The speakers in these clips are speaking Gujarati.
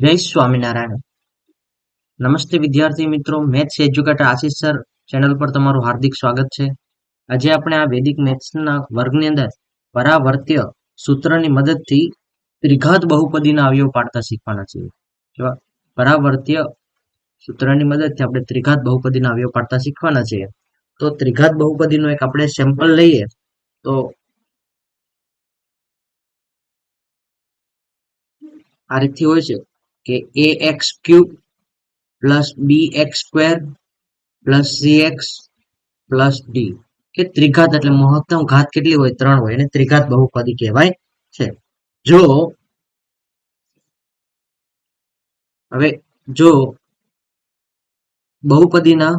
જય સ્વામિનારાયણ. નમસ્તે વિદ્યાર્થી મિત્રો, મેથ્સ એજ્યુકેટર આશીષ સર ચેનલ પર તમારું હાર્દિક સ્વાગત છે. આજે આપણે આ વૈદિક મેથ્સના વર્ગની અંદર પરાવર્ત્ય સૂત્રની મદદથી ત્રિઘાત બહુપદીના અવયવ પાડતા શીખવાના છીએ. પરાવર્ત્ય સૂત્રની મદદથી આપણે ત્રિઘાત બહુપદીના અવયવ પાડતા શીખવાના છીએ. તો ત્રિઘાત બહુપદીનો એક આપણે સેમ્પલ લઈએ તો આ રીતથી હોય છે કે ax cube plus bx square plus cx plus D કે ત્રિઘાત એટલે મહત્તમ ઘાત કેટલી હોય? 3 હોય એને ત્રિઘાત બહુપદી કહેવાય છે. જો બહુપદીના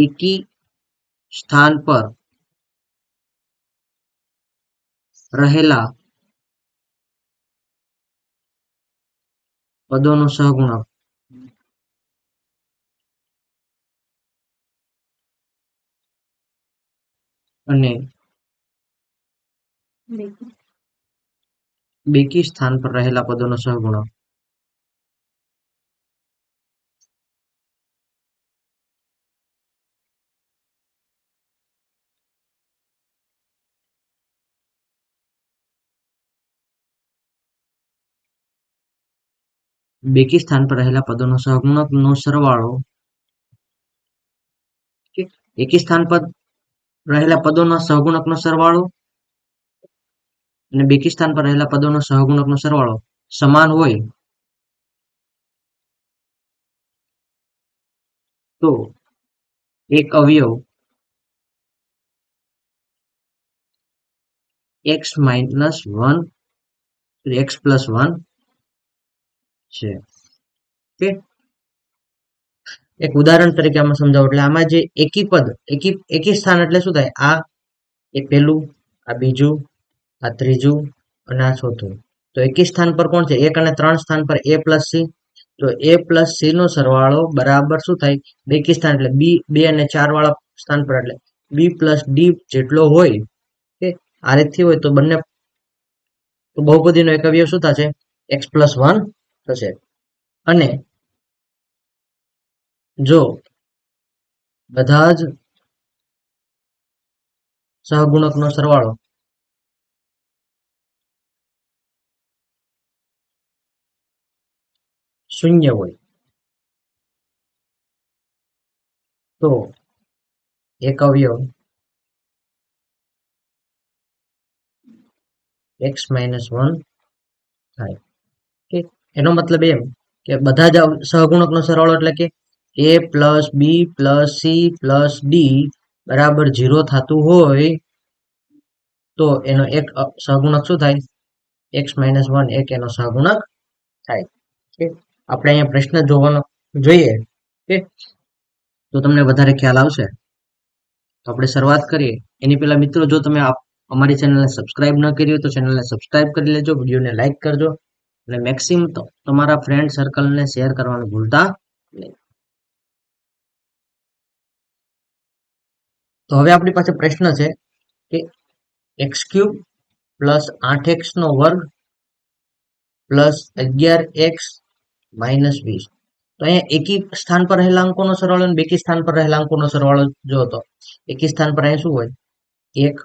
એકી સ્થાન પર રહેલા પદોનો સહગુણક અને બેકી સ્થાન પર રહેલા પદોનો સહગુણક બેકી સ્થાન પર રહેલા પદોનો સહગુણકનો સરવાળો એકી સ્થાન પર રહેલા પદોના સહગુણકનો સરવાળો અને બેકી સ્થાન પર રહેલા પદોનો સહગુણકનો સરવાળો સમાન હોય તો એક અવયવ x માઇનસ 1 x પ્લસ 1 છે. એક ઉદાહરણ તરીકે આમાં સમજાવો એટલે આમાં જે એકી પદ એકી સ્થાન એટલે શું થાય? આ એ પહેલું, આ બીજું, આ ત્રીજું અને આ ચોથું. તો એકી સ્થાન પર કોણ છે? 1 અને 3 સ્થાન પર a પ્લસ c. તો a પ્લસ c નો સરવાળો બરાબર શું થાય? બેકી સ્થાન એટલે b 2 અને 4 વાળા સ્થાન પર એટલે b પ્લસ d જેટલો હોય. આ રીતથી હોય તો બંને બહુપદીનો એક અવયવ શું થશે? x પ્લસ 1 થશે. અને જો બધા જ સહગુણકનો સરવાળો શૂન્ય હોય તો એક અવયવ x માઇનસ 1 થાય. એનો મતલબ એમ કે બધા જ સહગુણકનો સરવાળો એટલે કે a plus B plus C plus D બરાબર 0 થતું હોય તો એનો એક સહગુણક શું થાય? x માઇનસ 1 એક એનો સહગુણક થાય. આપણે અહીંયા પ્રશ્ન જોવાનો જોઈએ તો તમને વધારે ખ્યાલ આવશે. તો આપણે શરૂઆત કરીએ એની પહેલા મિત્રો, જો તમે અમારી ચેનલને સબસ્ક્રાઇબ ન કરી હોય તો ચેનલને સબસ્ક્રાઇબ કરી લેજો, વિડીયોને લાઈક કરજો અને મેક્સિમમ તમારા ફ્રેન્ડ સર્કલને શેર કરવાનું ભૂલતા નહીં. તો હવે આપણી પાસે પ્રશ્ન છે કે એક્સ ક્યુબ પ્લસ 8x નો વર્ગ પ્લસ 11x માઇનસ 20. તો અહીંયા એકી સ્થાન પર રહેલા અંકોનો સરવાળો અને બેકી સ્થાન પર રહેલા અંકોનો સરવાળો જો તો એકી સ્થાન પર અહીંયા શું હોય? 1,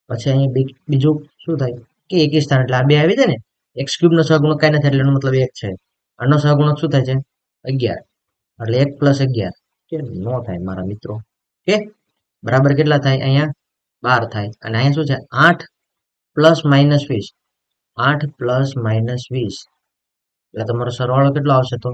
પછી અહીંયા બીજું શું થાય કે એકી સ્થાન એટલે આ બે આવી જાય ને. એક્સ ક્યુબ નો સહગુણક કઈ નથી એટલે એનો મતલબ 1 છે. આનો સહગુણક શું થાય છે? 11. એટલે 1 પ્લસ 11 કે નો થાય મારા મિત્રો. કે બરાબર કેટલા થાય? અહીંયા 12 થાય. અને અહીંયા શું છે? 8 પ્લસ માઇનસ 20. 8 પ્લસ માઇનસ 20 એટલે તમારો સરવાળો કેટલો આવશે? તો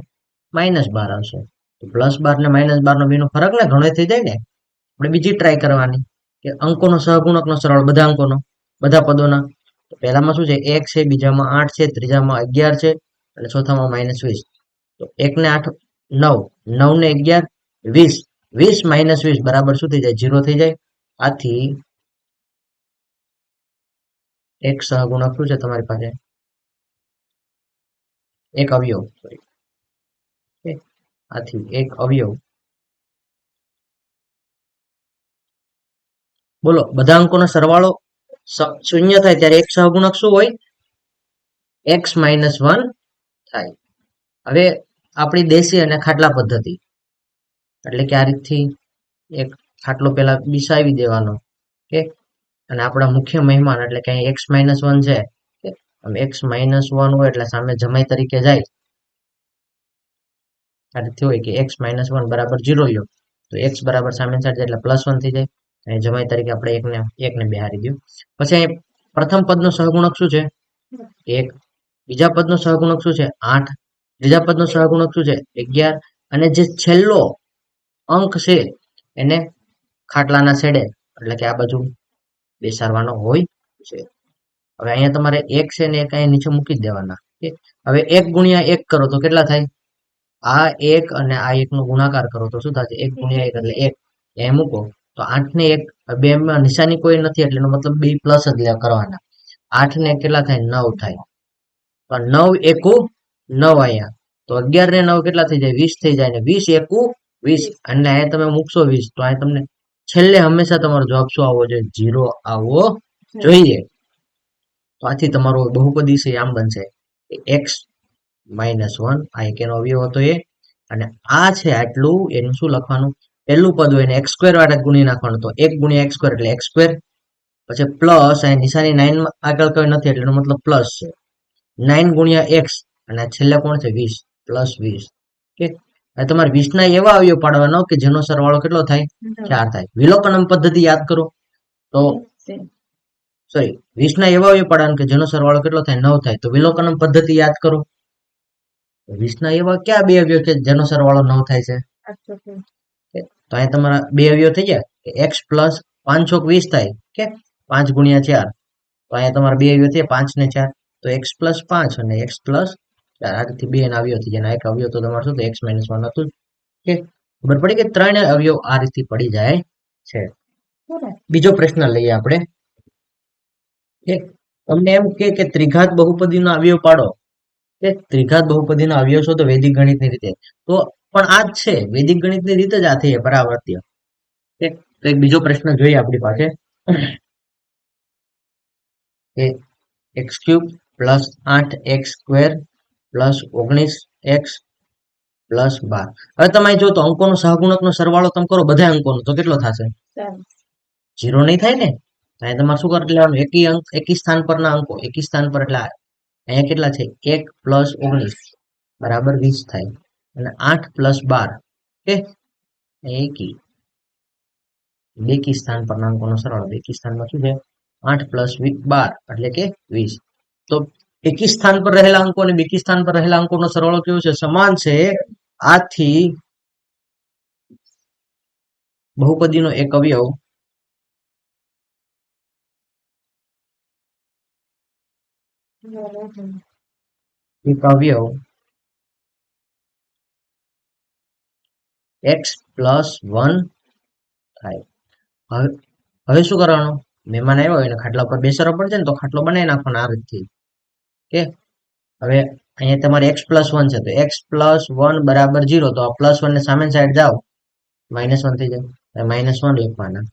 -12 આવશે. તો +12 ને -12 નો બેનો ફરક ને ઘણો થઈ જાય ને. આપણે બીજી ટ્રાય કરવાની કે અંકોનો સહગુણકનો સરવાળો બધા અંકોનો બધા પદોના. તો પહેલામાં શું છે? 1 છે, બીજામાં 8 છે, ત્રીજામાં 11 છે અને ચોથામાં -20. તો 1 ને 8 9, 9 ને 11 20, 20 માઇનસ 20 બરાબર શું થઈ જાય? 0 થઈ જાય. આથી એક સહગુણક શું છે તમારી પાસે? એક અવયવ, સોરી, આથી એક અવયવ. બોલો, બધા અંકોનો સરવાળો શૂન્ય થાય ત્યારે એક સહગુણક શું હોય? x -1 થાય. હવે આપણી દેશી અને ખાટલા પદ્ધતિ, એટલે કે આ રીતથી એક ખાટલો પેલા બીસાવી દેવાનો, કે અને આપણા મુખ્ય મહેમાન એટલે કે x -1 છે, x -1 હોય એટલે સામે જમાઈ તરીકે જાય. આ રીતે હોય કે x -1 બરાબર 0 લ્યો તો x બરાબર સામે સાઈડ એટલે +1 થઈ જાય, અને જમાઈ તરીકે આપણે એકને બેહારી દઉં. પછી પ્રથમ પદનો સહગુણક શું છે? 1. બીજા પદનો સહગુણક શું છે? 8. ત્રીજા પદનો સહગુણક શું છે? 11. અને જે છેલ્લો અંક છે એને ખાટલાના છેડે એટલે કે આ બાજુ બેસાડવાનો હોય છે. હવે અહીંયા તમારે 1 છે ને એક અહીંયા નીચે મૂકી જ દેવાના. હવે 1 ગુણ્યા 1 કરો તો કેટલા થાય? આ 1 અને આ 1 નો ગુણાકાર કરો તો શું થશે? 1 ગુણ્યા 1 એટલે 1. એ મૂકો તો 8 ને 1, બે માં નિશાની કોઈ નથી એટલે એનો મતલબ બે પ્લસ જ કરવાના. 8 ને કેટલા થાય? 9 થાય. તો 9 એકુ 9 અહીંયા. તો 11 ને 9 કેટલા થઈ જાય? 20 થઈ જાય. ને 20 એકુ 20. અને અહીંયા તમે મૂકશો 20 તો અહીંયા તમને છેલ્લે હંમેશા તમારો જવાબ શું આવવો જોઈએ? 0 આવવો જોઈએ. તો આથી તમારો બહુપદી છે આમ બનશે x -1, આ એક એનો અવયવ હતો એ, અને આ છે આટલું, એનું શું લખવાનું? પહેલું પદ હોય એને x² વાળા ગુણી નાખવાનું. તો 1 ગુણ્યા x² એટલે x², પછી પ્લસ અહીં નિશાની 9 આગળ કઈ નથી એટલે એનો મતલબ પ્લસ છે. 9 ગુણ્યા x અને છેલ્લે કોણ છે? 20 +20. કે તમારે 20 ના એવા અવયવ પાડવાનો કે જેનો સરવાળો કેટલો થાય? 4 થાય. વિલોપનમ પદ્ધતિ યાદ કરો તો સોરી 20 ના એવા અવયવ પાડવાનો કે જેનો સરવાળો કેટલો થાય? 9 થાય. તો વિલોપનમ પદ્ધતિ યાદ કરો. 20 ના એવા ક્યાં બે અવયવ કે જેનો સરવાળો 9 થાય છે? તો અહીંયા તમારા બે અવયવ થઈ ગયા. x પ્લસ 5 ચોક 20 થાય, કે 5 ગુણ્યા 4. તો અહીંયા તમારા બે અવયવ થયા 5 ને 4. તો x પ્લસ 5 અને x પ્લસ 4 આ રીતે બે ના અવયવ થઈ જાય. એક અવયવ તો તમારે શું? x -1 હતું. કે ખબર પડી કે ત્રણ અવયવ આ રીતે પડી જાય છે. બીજો પ્રશ્ન લઈએ આપણે. તમને એમ કે ત્રિઘાત બહુપદીનો અવયવ પાડો. કે ત્રિઘાત બહુપદીનો અવયવ શોધો વૈદિક ગણિતની રીતે. તો પણ આ જ છે, વૈદિક ગણિતની રીતે જ આ થઈ પરાવર્ત્ય. એક બીજો પ્રશ્ન જોઈએ આપણી પાસે, કે x³ + 8x² + 19x + 12. હવે તમે જો તો અંકોનો સહગુણકનો સરવાળો તમે કરો બધા અંકોનો તો કેટલો થશે? 0 નહીં થાય ને. અહીંયા તમારે શું કરી લેવાનું? એકી અંક એકી સ્થાન પરના અંકો એકી સ્થાન પર, એટલે અહીંયા કેટલા છે? 1 + 19 બરાબર 20 થાય. અને 8 + 12 કે એકી બેકી સ્થાન પરના અંકોનો સરવાળો. બેકી સ્થાનમાં શું છે? 8 + 12 એટલે કે 20. તો એકી સ્થાન પર રહેલા અંકો અને બેકી સ્થાન પર રહેલા અંકોનો સરવાળો કેવો છે? સમાન છે. આથી બહુપદીનો એક અવયવ x + 1 થાય. હવે શું કરવાનું? મહેમાન આવ્યો હોય ને ખાટલા પર બેસાડવો પડશે ને, તો ખાટલો બનાવી નાખવાનો આ રીતથી. કે હવે અહીંયા તમારે x + 1 છે તો x + 1 બરાબર 0. તો આ +1 ને સામે સાઈડ જાઓ -1 થઈ જાય. -1 લખવાના.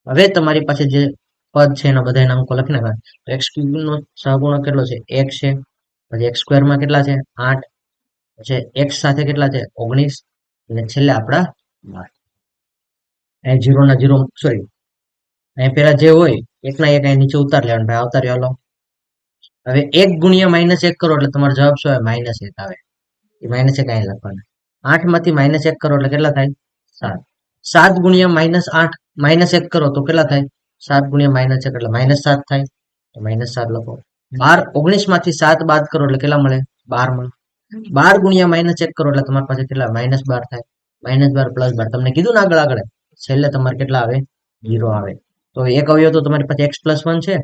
હવે તમારી પાસે જે પદ છે એના બધા અંકો લખી નાખવાના. તો x³ નો સહગુણક કેટલો છે? 1 છે. પછી x² માં કેટલા છે? 8. પછી x સાથે કેટલા છે? 19. અને છેલ્લે આપણા 12. અહીંયા 0 ના 0 સોરી અહીંયા પેલા જે હોય 1 ના 1 અહીં નીચે ઉતાર લેવાનું. ભાઈ આવતા રહ્યો. હવે 1 ગુણ્યા -1 કરો એટલે તમારો જવાબ શું આવે? -1 આવે. એ -1 અહીં લખવાના. 8 માંથી -1 કરો એટલે કેટલા થાય? 7. 7 ગુણ્યા -8 -1 કરો તો કેટલા થાય? 7 ગુણ્યા -1 એટલે -7 થાય. તો -7 લખો. 19 માંથી 7 બાદ કરો એટલે કેટલા મળે? 12 મળે. 12 ગુણ્યા -1 કરો એટલે તમારી પાસે કેટલા? -12 થાય. -12 + 12 તમને કીધું ને આગળ છેલ્લે તમારે કેટલા આવે? 0 આવે. તો એક અવયવ તો તમારી પાસે x + 1 છે.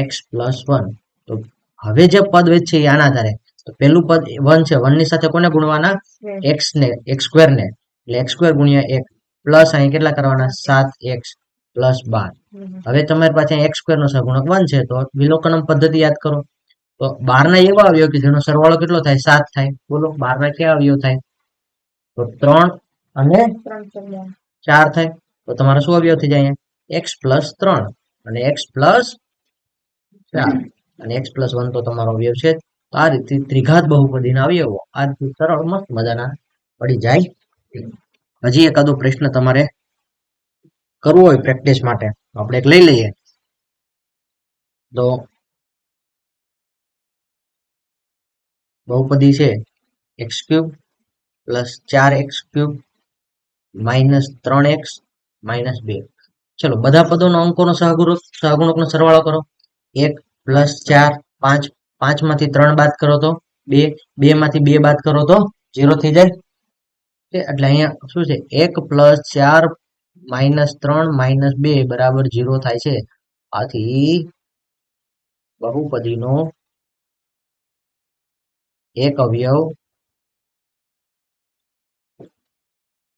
x + 1. તો હવે જે પદ છે એ આના આધારે. તો પેલું પદ 1 છે. 1 ની સાથે કોને ગુણવાના? x ને, x² ને. એટલે x² ગુણ્યા 1 પ્લસ અહીં કેટલા કરવાના? 7x + 12. હવે તમારી પાસે x² નો સહગુણક 1 છે. તો વિલોકનમ પદ્ધતિ યાદ કરો. તો 12 ના એવા અવયવ કે જેનો સરવાળો કેટલો થાય? 7 થાય. બોલો 12 ના કયા અવયવ થાય? તો 3 અને 4 થાય. તો તમારો શું અવયવ થઈ જાય? x + 3 અને x + 4 અને x + 1 તો તમારો અવયવ છે. તો આ રીતે ત્રિઘાત બહુપદીના અવયવો આ રીતે સરળ મસ્ત મજાના પડી જાય. હજી એકાદો પ્રશ્ન તમારે કરવો હોય પ્રેક્ટિસ માટે આપણે એક લઈ લઈએ. તો બહુપદી છે x cube plus 4x³ minus 3x minus 2. ચલો બધા પદોનો અંકોનો સહગુણકનો સરવાળો કરો. 1 પ્લસ 4 5, 5 માંથી 3 બાદ કરો તો 2, 2 માંથી 2 બાદ કરો તો 0 થઈ જાય. એટલે અહીંયા શું છે 1 પ્લસ 4 માઇનસ 3 માઇનસ 2 બરાબર 0 થાય છે. આથી બહુપદીનો એક અવયવ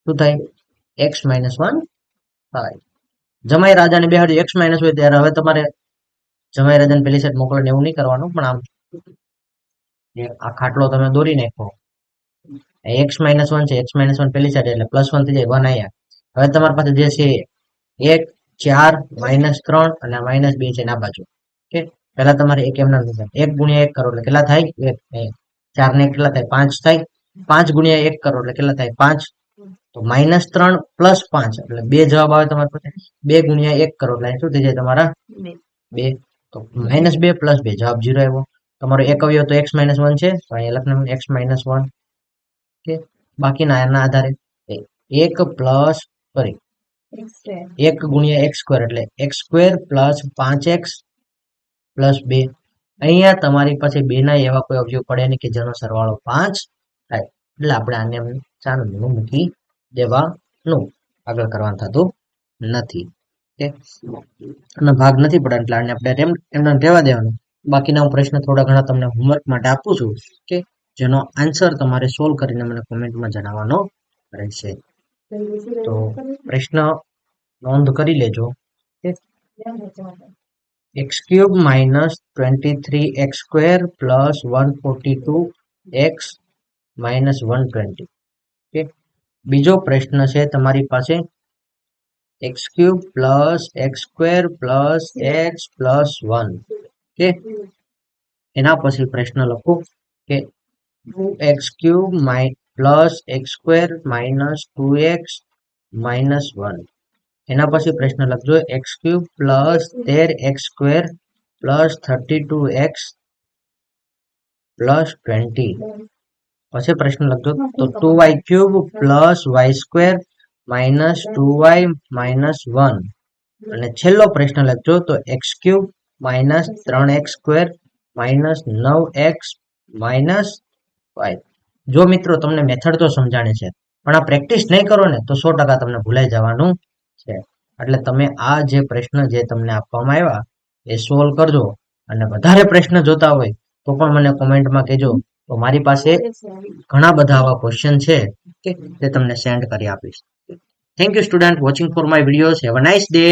શું થાય x - 1 થાય. જમાઈ રાજાને બેહાડી x - હોય ત્યારે હવે તમારે જમાઈ રાજાને પેલી સાઈડ મોકલને એવું નહીં કરવાનું, પણ આમ આ ખાટલો તમે દોરી નાખો x - 1 છે, x - 1 પેલી સાઈડ એટલે +1 થઈ જાય 1 અહીંયા. હવે તમારી પાસે જે છે 1 4 -3 અને -2 છે આ બાજુ. ઓકે, પહેલા તમારે એક એમના 1 ગુણ્યા 1 કરો એટલે કેટલા થાય 1, 4 ને કેટલા થાય 5 થાય. 5 ગુણ્યા 1 કરો એટલે કેટલા થાય 5. તો -3 + 5 એટલે 2 જવાબ આવે તમારી પાસે. 2 ગુણ્યા 1 કરો એટલે શું થઈ જાય તમારા 2. તો -2 + 2 જવાબ 0 આવ્યો. તમારો એક અવયવ તો x - 1 છે, તો અહીંયા લખવાનું x - 1. ઓકે, બાકીના એના આધારે 1 પ્લસ 1 ગુણ્યા x² એટલે x² + 5x + 2. અહીંયા તમારી પાસે 2 ના એવા કોઈ અવયવ પડે નહીં કે જેનો સરવાળો 5 થાય, એટલે આપણે આને ચાનું મૂકી દેવાનું, આગળ કરવાનું થતું નથી. ઓકે, અને ભાગ નથી પડે એટલે આને આપણે એમને રહેવા દેવાનું. બાકીના પ્રશ્ન થોડા ઘણા તમને હોમવર્ક માટે આપું છું કે જેનો આન્સર તમારે સોલ્વ કરીને મને કોમેન્ટમાં જણાવવાનો રહેશે. તો પ્રશ્ન નોંધ કરી લેજો. x³ - 23x² + 142x - 120. ઓકે, બીજો પ્રશ્ન છે તમારી પાસે x³ + x² + x + 1. ઓકે, એના પછી પ્રશ્ન લખો કે 2x³ + x² - 2x - 1. એના પછી પ્રશ્ન લખજો x³ + 13x² + 32x + 20. પછી પ્રશ્ન લખજો તો 2y³ + y² - 2y - 1. અને છેલ્લો પ્રશ્ન લખજો તો x³ - 3x² - 9x - 5. જો મિત્રો તમને મેથડ તો સમજાણી છે, પણ આ પ્રેક્ટિસ નહીં કરો ને તો 100% તમને ભૂલાઈ જવાનું છે. એટલે તમે આ જે પ્રશ્ન જે તમને આપવામાં આવ્યા એ સોલ્વ કરજો. અને વધારે પ્રશ્ન જોતા હોય તો પણ મને કોમેન્ટમાં કહેજો, તો મારી પાસે ઘણા બધા આવા ક્વેશ્ચન છે કે તે તમને સેન્ડ કરી આપીશ. Thank you student, watching for my videos. Have a nice day.